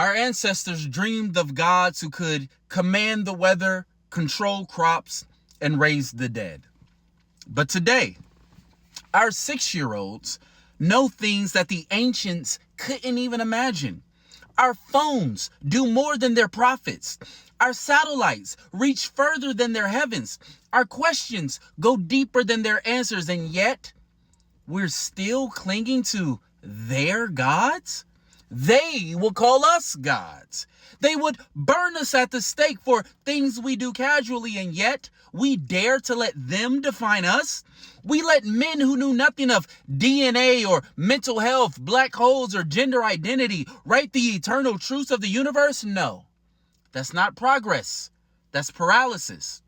Our ancestors dreamed of gods who could command the weather, control crops, and raise the dead. But today, our 6-year-olds know things that the ancients couldn't even imagine. Our phones do more than their prophets. Our satellites reach further than their heavens. Our questions go deeper than their answers, and yet we're still clinging to their gods? They will call us gods. They would burn us at the stake for things we do casually, and yet we dare to let them define us? We let men who knew nothing of DNA or mental health, black holes, or gender identity write the eternal truths of the universe? No, that's not progress. That's paralysis.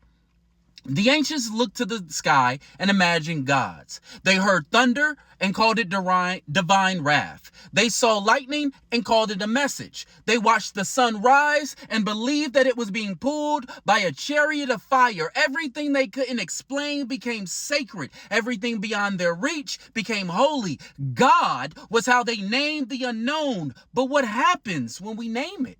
The ancients looked to the sky and imagined gods. They heard thunder and called it divine wrath. They saw lightning and called it a message. They watched the sun rise and believed that it was being pulled by a chariot of fire. Everything they couldn't explain became sacred. Everything beyond their reach became holy. God was how they named the unknown. But what happens when we name it?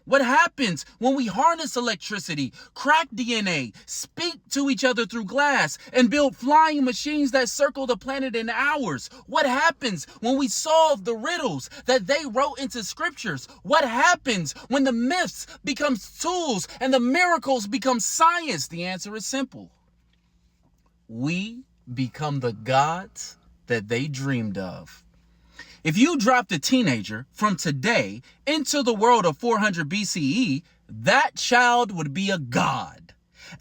What happens when we harness electricity, crack DNA, speak to each other through glass, and build flying machines that circle the planet in hours? What happens when we solve the riddles that they wrote into scriptures? What happens when the myths become tools and the miracles become science? The answer is simple. We become the gods that they dreamed of. If you dropped a teenager from today into the world of 400 BCE, that child would be a god,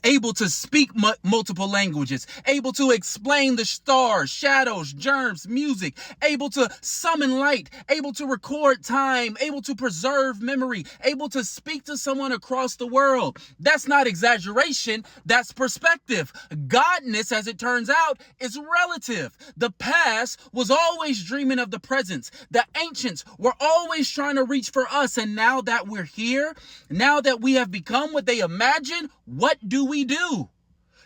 able to speak multiple languages, able to explain the stars, shadows, germs, music, able to summon light, able to record time, able to preserve memory, able to speak to someone across the world. That's not exaggeration, that's perspective. Godness, as it turns out, is relative. The past was always dreaming of the present. The ancients were always trying to reach for us, and now that we're here, now that we have become what they imagined, what do we do?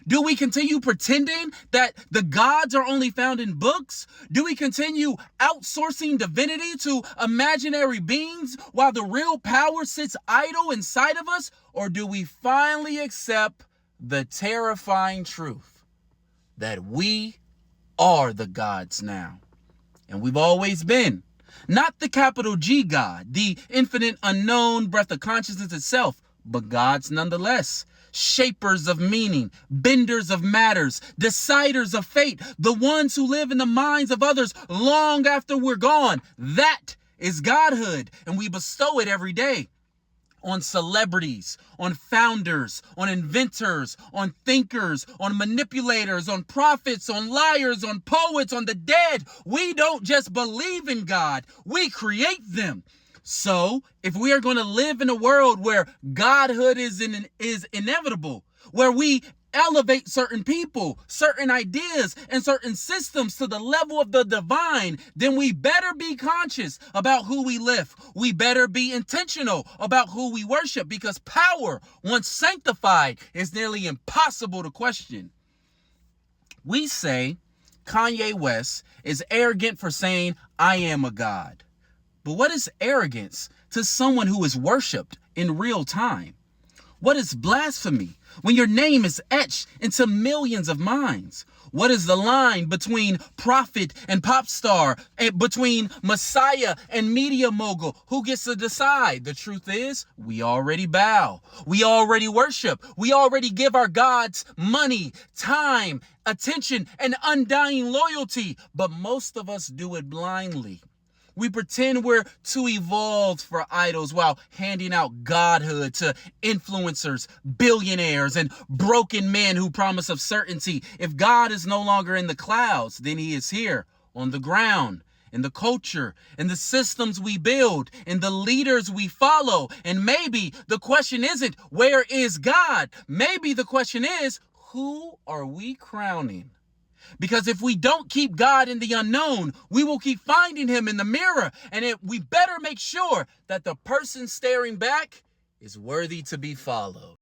Do we continue pretending that the gods are only found in books? Do we continue outsourcing divinity to imaginary beings while the real power sits idle inside of us? Or do we finally accept the terrifying truth that we are the gods now? And we've always been. Not the capital G God, the infinite unknown breath of consciousness itself, but gods nonetheless. Shapers of meaning, benders of matters, deciders of fate, the ones who live in the minds of others long after we're gone. That is godhood, and we bestow it every day on celebrities, on founders, on inventors, on thinkers, on manipulators, on prophets, on liars, on poets, on the dead. We don't just believe in God, we create them. So, if we are going to live in a world where godhood is inevitable, where we elevate certain people, certain ideas, and certain systems to the level of the divine, then we better be conscious about who we lift. We better be intentional about who we worship, because power, once sanctified, is nearly impossible to question. We say Kanye West is arrogant for saying, "I am a god." But what is arrogance to someone who is worshipped in real time? What is blasphemy when your name is etched into millions of minds? What is the line between prophet and pop star, and between Messiah and media mogul? Who gets to decide? The truth is, we already bow. We already worship. We already give our gods money, time, attention, and undying loyalty. But most of us do it blindly. We pretend we're too evolved for idols while handing out godhood to influencers, billionaires, and broken men who promise of certainty. If God is no longer in the clouds, then he is here on the ground, in the culture, in the systems we build, in the leaders we follow. And maybe the question isn't, where is God? Maybe the question is, who are we crowning? Because if we don't keep God in the unknown, we will keep finding him in the mirror. And we better make sure that the person staring back is worthy to be followed.